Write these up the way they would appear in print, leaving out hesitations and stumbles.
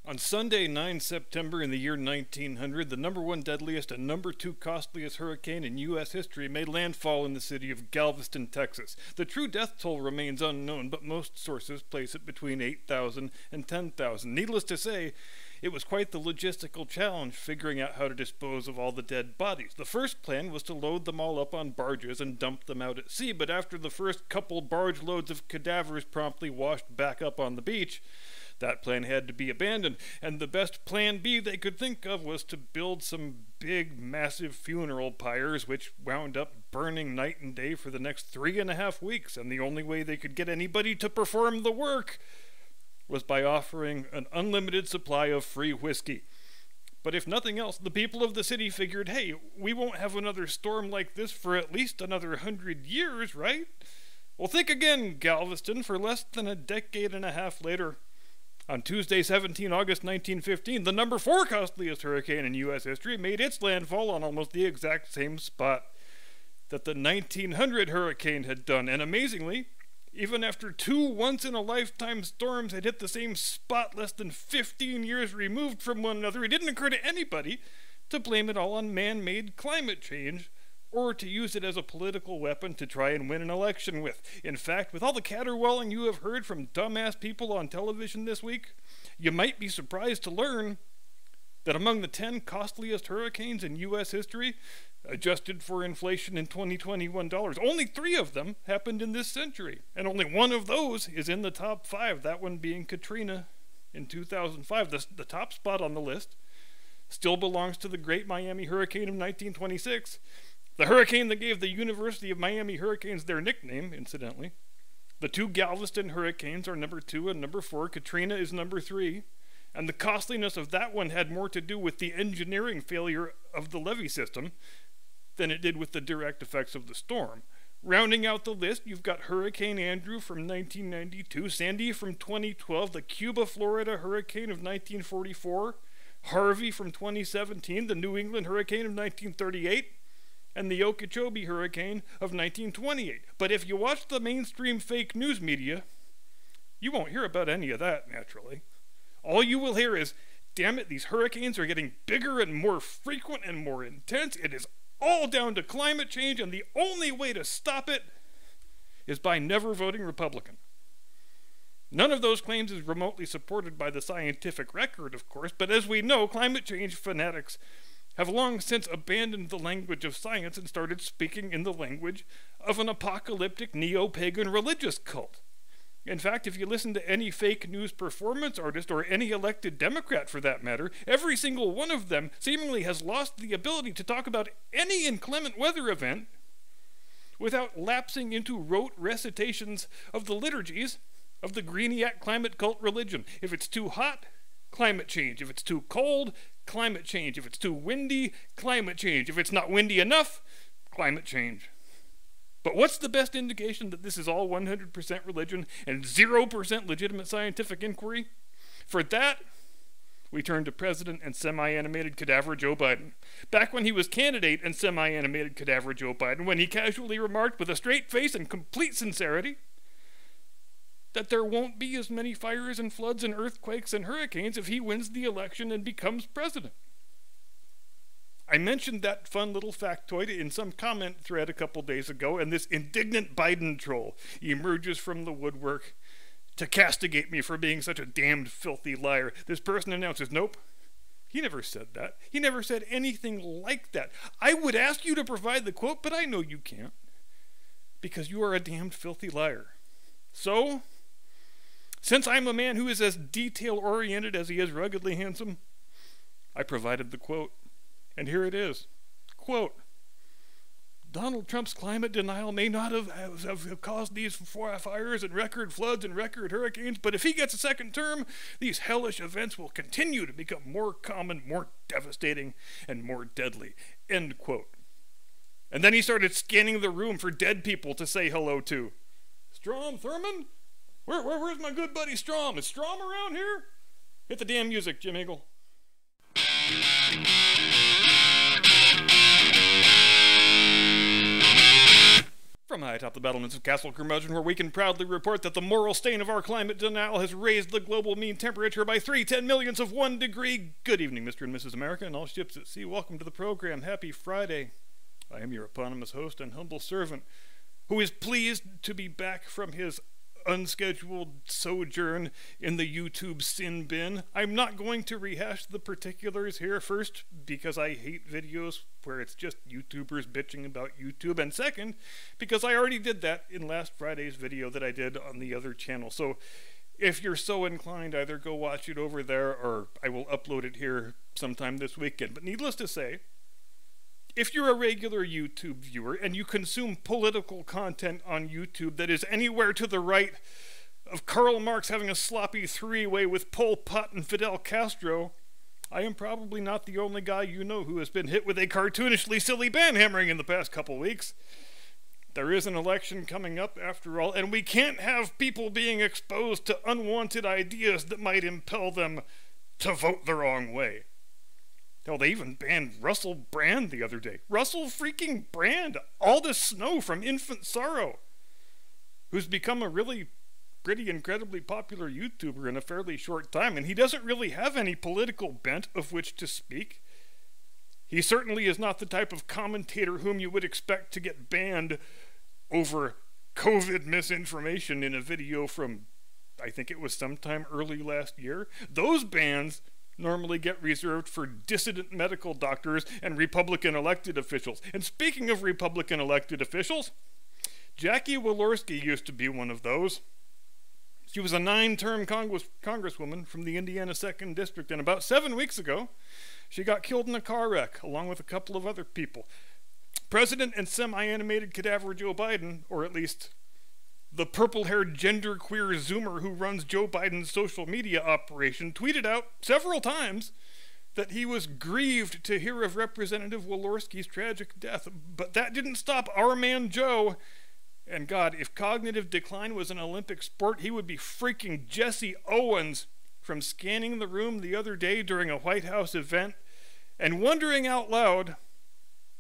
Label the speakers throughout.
Speaker 1: On Sunday, 9 September in the year 1900, the number one deadliest and number two costliest hurricane in U.S. history made landfall in the city of Galveston, Texas. The true death toll remains unknown, but most sources place it between 8,000 and 10,000. Needless to say, it was quite the logistical challenge figuring out how to dispose of all the dead bodies. The first plan was to load them all up on barges and dump them out at sea, but after the first couple barge loads of cadavers promptly washed back up on the beach, that plan had to be abandoned, and the best plan B they could think of was to build some big, massive funeral pyres, which wound up burning night and day for the next 3.5 weeks, and the only way they could get anybody to perform the work was by offering an unlimited supply of free whiskey. But if nothing else, the people of the city figured, hey, we won't have another storm like this for at least another 100 years, right? Well, think again, Galveston. For less than a decade and a half later, on Tuesday, 17 August 1915, the number 4 costliest hurricane in U.S. history made its landfall on almost the exact same spot that the 1900 hurricane had done. And amazingly, even after 2 once-in-a-lifetime storms had hit the same spot less than 15 years removed from one another, it didn't occur to anybody to blame it all on man-made climate change, or to use it as a political weapon to try and win an election with. In fact, with all the caterwauling you have heard from dumbass people on television this week, you might be surprised to learn that among the 10 costliest hurricanes in U.S. history, adjusted for inflation in 2021 dollars, only 3 of them happened in this century, and only one of those is in the top 5, that one being Katrina in 2005. The top spot on the list still belongs to the Great Miami Hurricane of 1926, the hurricane that gave the University of Miami Hurricanes their nickname, incidentally. The 2 Galveston hurricanes are number 2 and number 4. Katrina is number 3. And the costliness of that one had more to do with the engineering failure of the levee system than it did with the direct effects of the storm. Rounding out the list, you've got Hurricane Andrew from 1992, Sandy from 2012, the Cuba, Florida hurricane of 1944, Harvey from 2017, the New England hurricane of 1938, and the Okeechobee hurricane of 1928. But if you watch the mainstream fake news media, you won't hear about any of that, naturally. All you will hear is, damn it, these hurricanes are getting bigger and more frequent and more intense. It is all down to climate change, and the only way to stop it is by never voting Republican. None of those claims is remotely supported by the scientific record, of course, but as we know, climate change fanatics have long since abandoned the language of science and started speaking in the language of an apocalyptic neo-pagan religious cult. In fact, if you listen to any fake news performance artist, or any elected Democrat for that matter, every single one of them seemingly has lost the ability to talk about any inclement weather event without lapsing into rote recitations of the liturgies of the Greeniac climate cult religion. If it's too hot, climate change. If it's too cold, climate change. If it's too windy, climate change. If it's not windy enough, climate change. But what's the best indication that this is all 100% religion and 0% legitimate scientific inquiry? For that, we turn to President and semi-animated cadaver Joe Biden. Back when he was candidate and semi-animated cadaver Joe Biden, when he casually remarked with a straight face and complete sincerity that there won't be as many fires and floods and earthquakes and hurricanes if he wins the election and becomes president. I mentioned that fun little factoid in some comment thread a couple days ago, and this indignant Biden troll emerges from the woodwork to castigate me for being such a damned filthy liar. This person announces, nope, he never said that. He never said anything like that. I would ask you to provide the quote, but I know you can't, because you are a damned filthy liar. So, since I'm a man who is as detail-oriented as he is ruggedly handsome, I provided the quote. And here it is. Quote, Donald Trump's climate denial may not have caused these fires and record floods and record hurricanes, but if he gets a second term, these hellish events will continue to become more common, more devastating, and more deadly. End quote. And then he started scanning the room for dead people to say hello to. Strom Thurmond? Where's my good buddy Strom? Is Strom around here? Hit the damn music, Jim Eagle. From high atop the battlements of Castle Curmudgeon, where we can proudly report that the moral stain of our climate denial has raised the global mean temperature by 3/10 of 1 degree. Good evening, Mr. and Mrs. America, and all ships at sea. Welcome to the program. Happy Friday. I am your eponymous host and humble servant, who is pleased to be back from his unscheduled sojourn in the YouTube sin bin. I'm not going to rehash the particulars here, first because I hate videos where it's just YouTubers bitching about YouTube, and second because I already did that in last Friday's video that I did on the other channel. So if you're so inclined, either go watch it over there or I will upload it here sometime this weekend. But needless to say, if you're a regular YouTube viewer and you consume political content on YouTube that is anywhere to the right of Karl Marx having a sloppy three-way with Pol Pot and Fidel Castro, I am probably not the only guy you know who has been hit with a cartoonishly silly banhammering in the past couple weeks. There is an election coming up, after all, and we can't have people being exposed to unwanted ideas that might impel them to vote the wrong way. Hell, they even banned Russell Brand the other day. Russell freaking Brand! Aldous Snow from Infant Sorrow, who's become a really pretty incredibly popular YouTuber in a fairly short time, and he doesn't really have any political bent of which to speak. He certainly is not the type of commentator whom you would expect to get banned over COVID misinformation in a video from, I think it was sometime early last year. Those bans normally get reserved for dissident medical doctors and Republican elected officials. And speaking of Republican elected officials, Jackie Walorski used to be one of those. She was a 9-term congresswoman from the Indiana 2nd District, and about 7 weeks ago, she got killed in a car wreck, along with a couple of other people. President and semi-animated cadaver Joe Biden, or at least the purple-haired genderqueer Zoomer who runs Joe Biden's social media operation, tweeted out several times that he was grieved to hear of Representative Walorski's tragic death. But that didn't stop our man Joe. And God, if cognitive decline was an Olympic sport, he would be freaking Jesse Owens from scanning the room the other day during a White House event and wondering out loud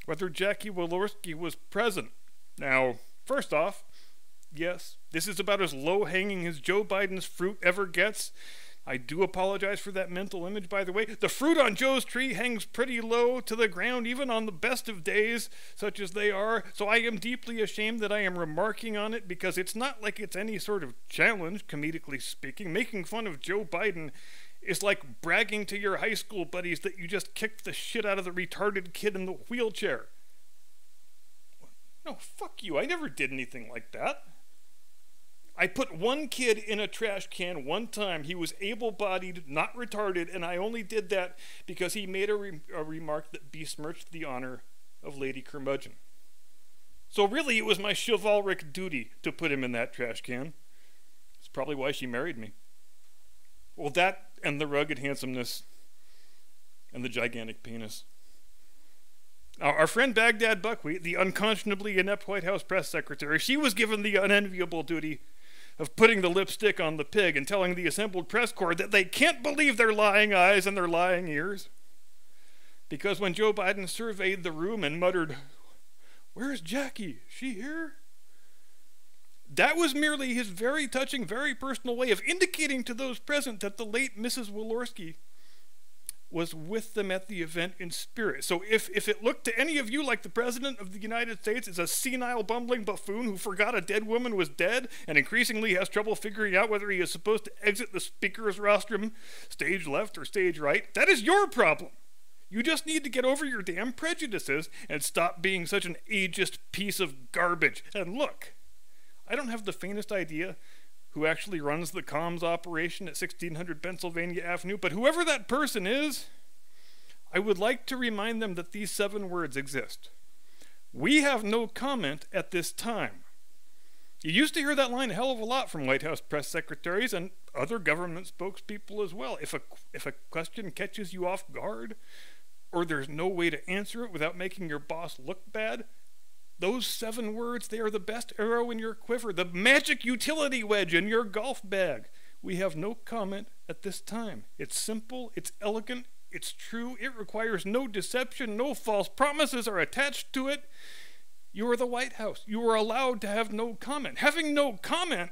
Speaker 1: whether Jackie Walorski was present. Now, first off, yes, this is about as low-hanging as Joe Biden's fruit ever gets. I do apologize for that mental image, by the way. The fruit on Joe's tree hangs pretty low to the ground, even on the best of days, such as they are, so I am deeply ashamed that I am remarking on it, because it's not like it's any sort of challenge, comedically speaking. Making fun of Joe Biden is like bragging to your high school buddies that you just kicked the shit out of the retarded kid in the wheelchair. No, fuck you. I never did anything like that. I put one kid in a trash can one time. He was able-bodied, not retarded, and I only did that because he made a remark that besmirched the honor of Lady Curmudgeon. So really, it was my chivalric duty to put him in that trash can. It's probably why she married me. Well, that and the rugged handsomeness and the gigantic penis. Now, our friend Baghdad Buckwheat, the unconscionably inept White House press secretary, she was given the unenviable duty of putting the lipstick on the pig and telling the assembled press corps that they can't believe their lying eyes and their lying ears. Because when Joe Biden surveyed the room and muttered, "Where's Jackie? Is she here?" that was merely his very touching, very personal way of indicating to those present that the late Mrs. Walorski was with them at the event in spirit. So if it looked to any of you like the President of the United States is a senile, bumbling buffoon who forgot a dead woman was dead and increasingly has trouble figuring out whether he is supposed to exit the speaker's rostrum, stage left or stage right, that is your problem. You just need to get over your damn prejudices and stop being such an ageist piece of garbage. And look, I don't have the faintest idea who actually runs the comms operation at 1600 Pennsylvania Avenue, but whoever that person is, I would like to remind them that these 7 words exist. We have no comment at this time. You used to hear that line a hell of a lot from White House press secretaries and other government spokespeople as well. If a question catches you off guard, or there's no way to answer it without making your boss look bad, those 7 words, they are the best arrow in your quiver, the magic utility wedge in your golf bag. We have no comment at this time. It's simple, it's elegant, it's true, it requires no deception, no false promises are attached to it. You are the White House. You are allowed to have no comment. Having no comment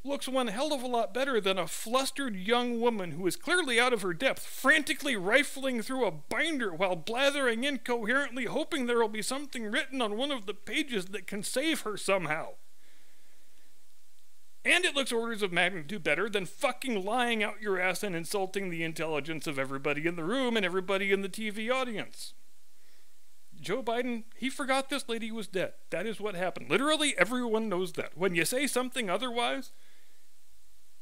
Speaker 1: looks one hell of a lot better than a flustered young woman who is clearly out of her depth, frantically rifling through a binder while blathering incoherently, hoping there will be something written on one of the pages that can save her somehow. And it looks orders of magnitude better than fucking lying out your ass and insulting the intelligence of everybody in the room and everybody in the TV audience. Joe Biden, he forgot this lady was dead. That is what happened. Literally everyone knows that. When you say something otherwise,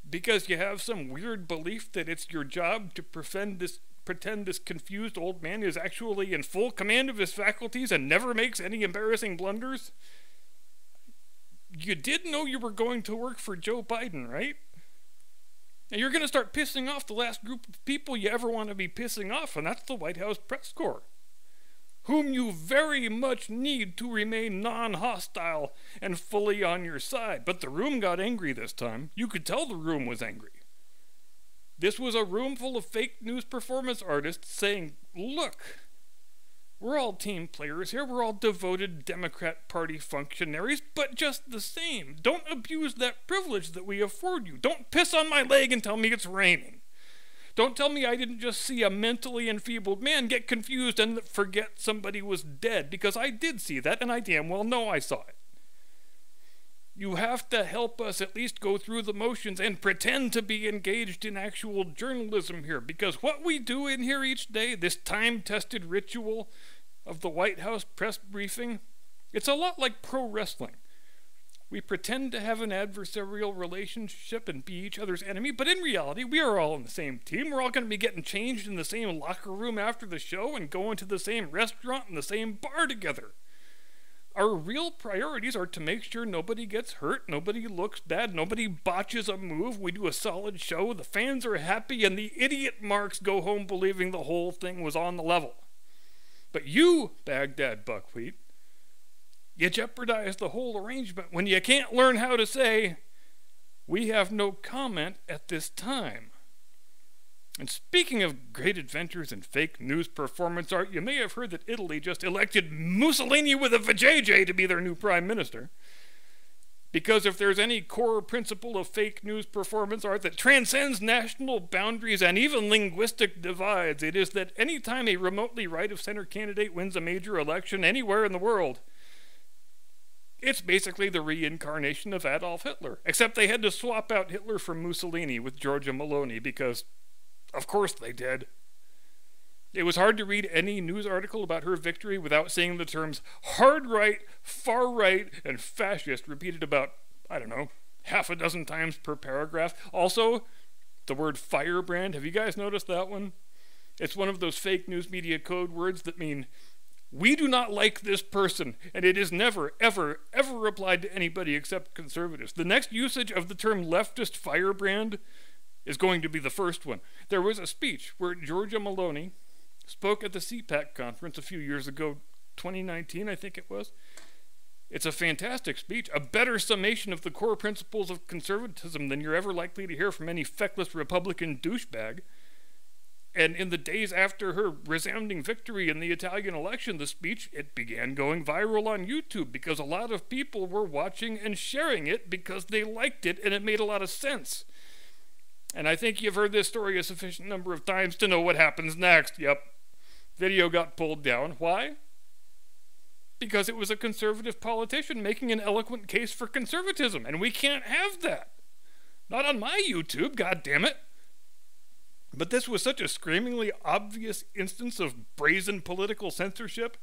Speaker 1: because you have some weird belief that it's your job to pretend this confused old man is actually in full command of his faculties and never makes any embarrassing blunders, you did know you were going to work for Joe Biden, right? And you're going to start pissing off the last group of people you ever want to be pissing off, and that's the White House press corps, whom you very much need to remain non-hostile and fully on your side. But the room got angry this time. You could tell the room was angry. This was a room full of fake news performance artists saying, look, we're all team players here, we're all devoted Democrat Party functionaries, but just the same, don't abuse that privilege that we afford you. Don't piss on my leg and tell me it's raining. Don't tell me I didn't just see a mentally enfeebled man get confused and forget somebody was dead, because I did see that, and I damn well know I saw it. You have to help us at least go through the motions and pretend to be engaged in actual journalism here, because what we do in here each day, this time-tested ritual of the White House press briefing, it's a lot like pro wrestling. We pretend to have an adversarial relationship and be each other's enemy, but in reality, we are all on the same team. We're all going to be getting changed in the same locker room after the show and going to the same restaurant and the same bar together. Our real priorities are to make sure nobody gets hurt, nobody looks bad, nobody botches a move, we do a solid show, the fans are happy, and the idiot marks go home believing the whole thing was on the level. But you, Baghdad Buckwheat, you jeopardize the whole arrangement when you can't learn how to say, we have no comment at this time. And speaking of great adventures in fake news performance art, you may have heard that Italy just elected Mussolini with a vajayjay to be their new prime minister. Because if there's any core principle of fake news performance art that transcends national boundaries and even linguistic divides, it is that any time a remotely right-of-center candidate wins a major election anywhere in the world, it's basically the reincarnation of Adolf Hitler. Except they had to swap out Hitler for Mussolini with Giorgia Meloni because, of course they did. It was hard to read any news article about her victory without seeing the terms hard right, far right, and fascist repeated about, I don't know, half a dozen times per paragraph. Also, the word firebrand, have you guys noticed that one? It's one of those fake news media code words that mean, we do not like this person, and it is never, ever, ever applied to anybody except conservatives. The next usage of the term leftist firebrand is going to be the first one. There was a speech where Giorgia Meloni spoke at the CPAC conference a few years ago, 2019 I think it was. It's a fantastic speech, a better summation of the core principles of conservatism than you're ever likely to hear from any feckless Republican douchebag. And in the days after her resounding victory in the Italian election, the speech, it began going viral on YouTube because a lot of people were watching and sharing it because they liked it and it made a lot of sense. And I think you've heard this story a sufficient number of times to know what happens next. Yep. Video got pulled down. Why? Because it was a conservative politician making an eloquent case for conservatism, and we can't have that. Not on my YouTube, goddammit. But this was such a screamingly obvious instance of brazen political censorship,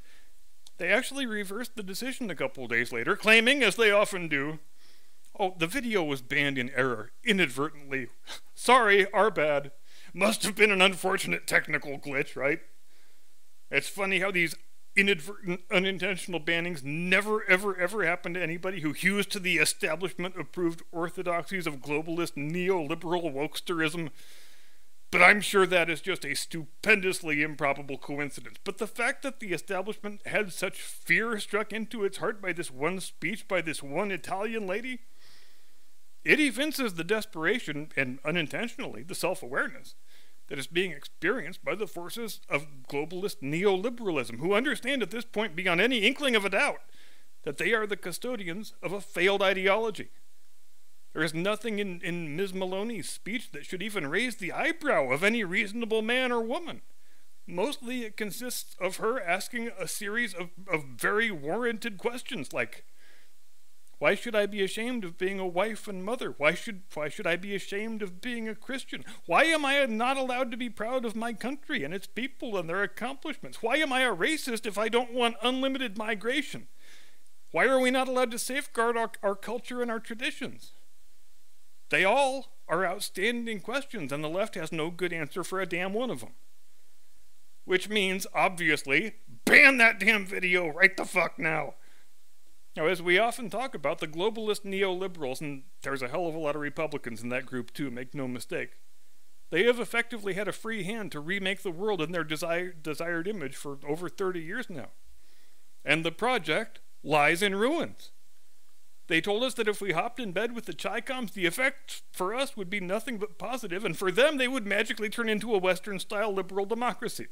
Speaker 1: they actually reversed the decision a couple days later, claiming, as they often do, oh, the video was banned in error, inadvertently. Sorry, our bad. Must have been an unfortunate technical glitch, right? It's funny how these inadvertent, unintentional bannings never, ever, ever happen to anybody who hews to the establishment-approved orthodoxies of globalist neoliberal wokesterism. But I'm sure that is just a stupendously improbable coincidence. But the fact that the establishment had such fear struck into its heart by this one speech by this one Italian lady, it evinces the desperation, and unintentionally, the self-awareness that is being experienced by the forces of globalist neoliberalism, who understand at this point beyond any inkling of a doubt that they are the custodians of a failed ideology. There is nothing in Ms. Maloney's speech that should even raise the eyebrow of any reasonable man or woman. Mostly it consists of her asking a series of very warranted questions like, why should I be ashamed of being a wife and mother? Why should I be ashamed of being a Christian? Why am I not allowed to be proud of my country and its people and their accomplishments? Why am I a racist if I don't want unlimited migration? Why are we not allowed to safeguard our culture and our traditions? They all are outstanding questions, and the left has no good answer for a damn one of them. Which means, obviously, ban that damn video right the fuck now. Now, as we often talk about, the globalist neoliberals, and there's a hell of a lot of Republicans in that group too, make no mistake, they have effectively had a free hand to remake the world in their desired image for over 30 years now. And the project lies in ruins. They told us that if we hopped in bed with the Chi-Coms, the effect for us would be nothing but positive, and for them they would magically turn into a Western-style liberal democracy.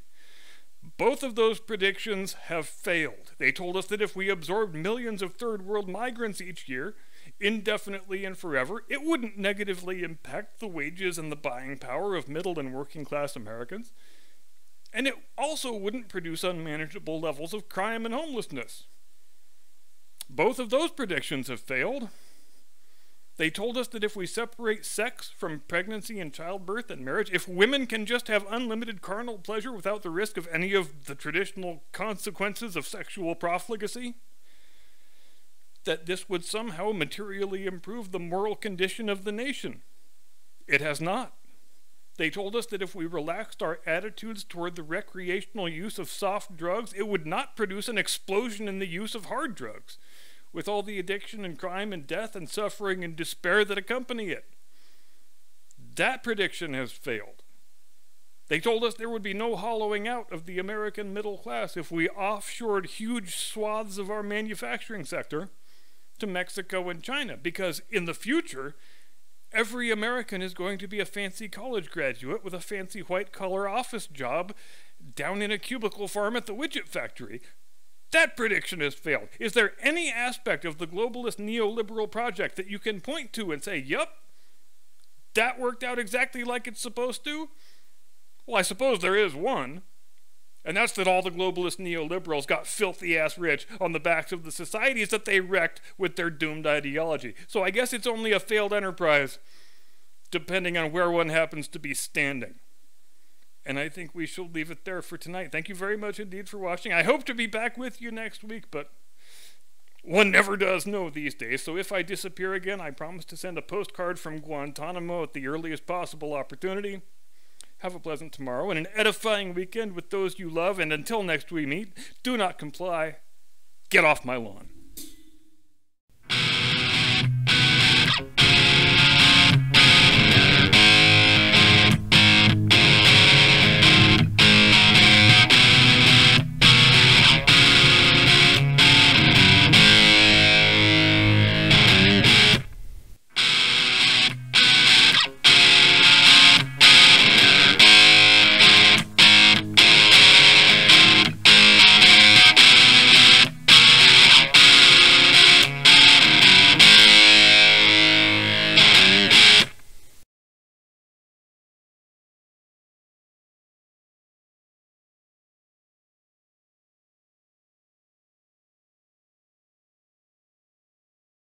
Speaker 1: Both of those predictions have failed. They told us that if we absorbed millions of third-world migrants each year, indefinitely and forever, it wouldn't negatively impact the wages and the buying power of middle and working-class Americans, and it also wouldn't produce unmanageable levels of crime and homelessness. Both of those predictions have failed. They told us that if we separate sex from pregnancy and childbirth and marriage, if women can just have unlimited carnal pleasure without the risk of any of the traditional consequences of sexual profligacy, that this would somehow materially improve the moral condition of the nation. It has not. They told us that if we relaxed our attitudes toward the recreational use of soft drugs, it would not produce an explosion in the use of hard drugs, with all the addiction and crime and death and suffering and despair that accompany it. That prediction has failed. They told us there would be no hollowing out of the American middle class if we offshored huge swaths of our manufacturing sector to Mexico and China, because in the future, every American is going to be a fancy college graduate with a fancy white-collar office job down in a cubicle farm at the widget factory. That prediction has failed. Is there any aspect of the globalist neoliberal project that you can point to and say, yup, that worked out exactly like it's supposed to? Well, I suppose there is one. And that's that all the globalist neoliberals got filthy-ass rich on the backs of the societies that they wrecked with their doomed ideology. So I guess it's only a failed enterprise, depending on where one happens to be standing. And I think we shall leave it there for tonight. Thank you very much indeed for watching. I hope to be back with you next week, but one never does know these days. So if I disappear again, I promise to send a postcard from Guantanamo at the earliest possible opportunity. Have a pleasant tomorrow and an edifying weekend with those you love, and until next we meet, do not comply. Get off my lawn.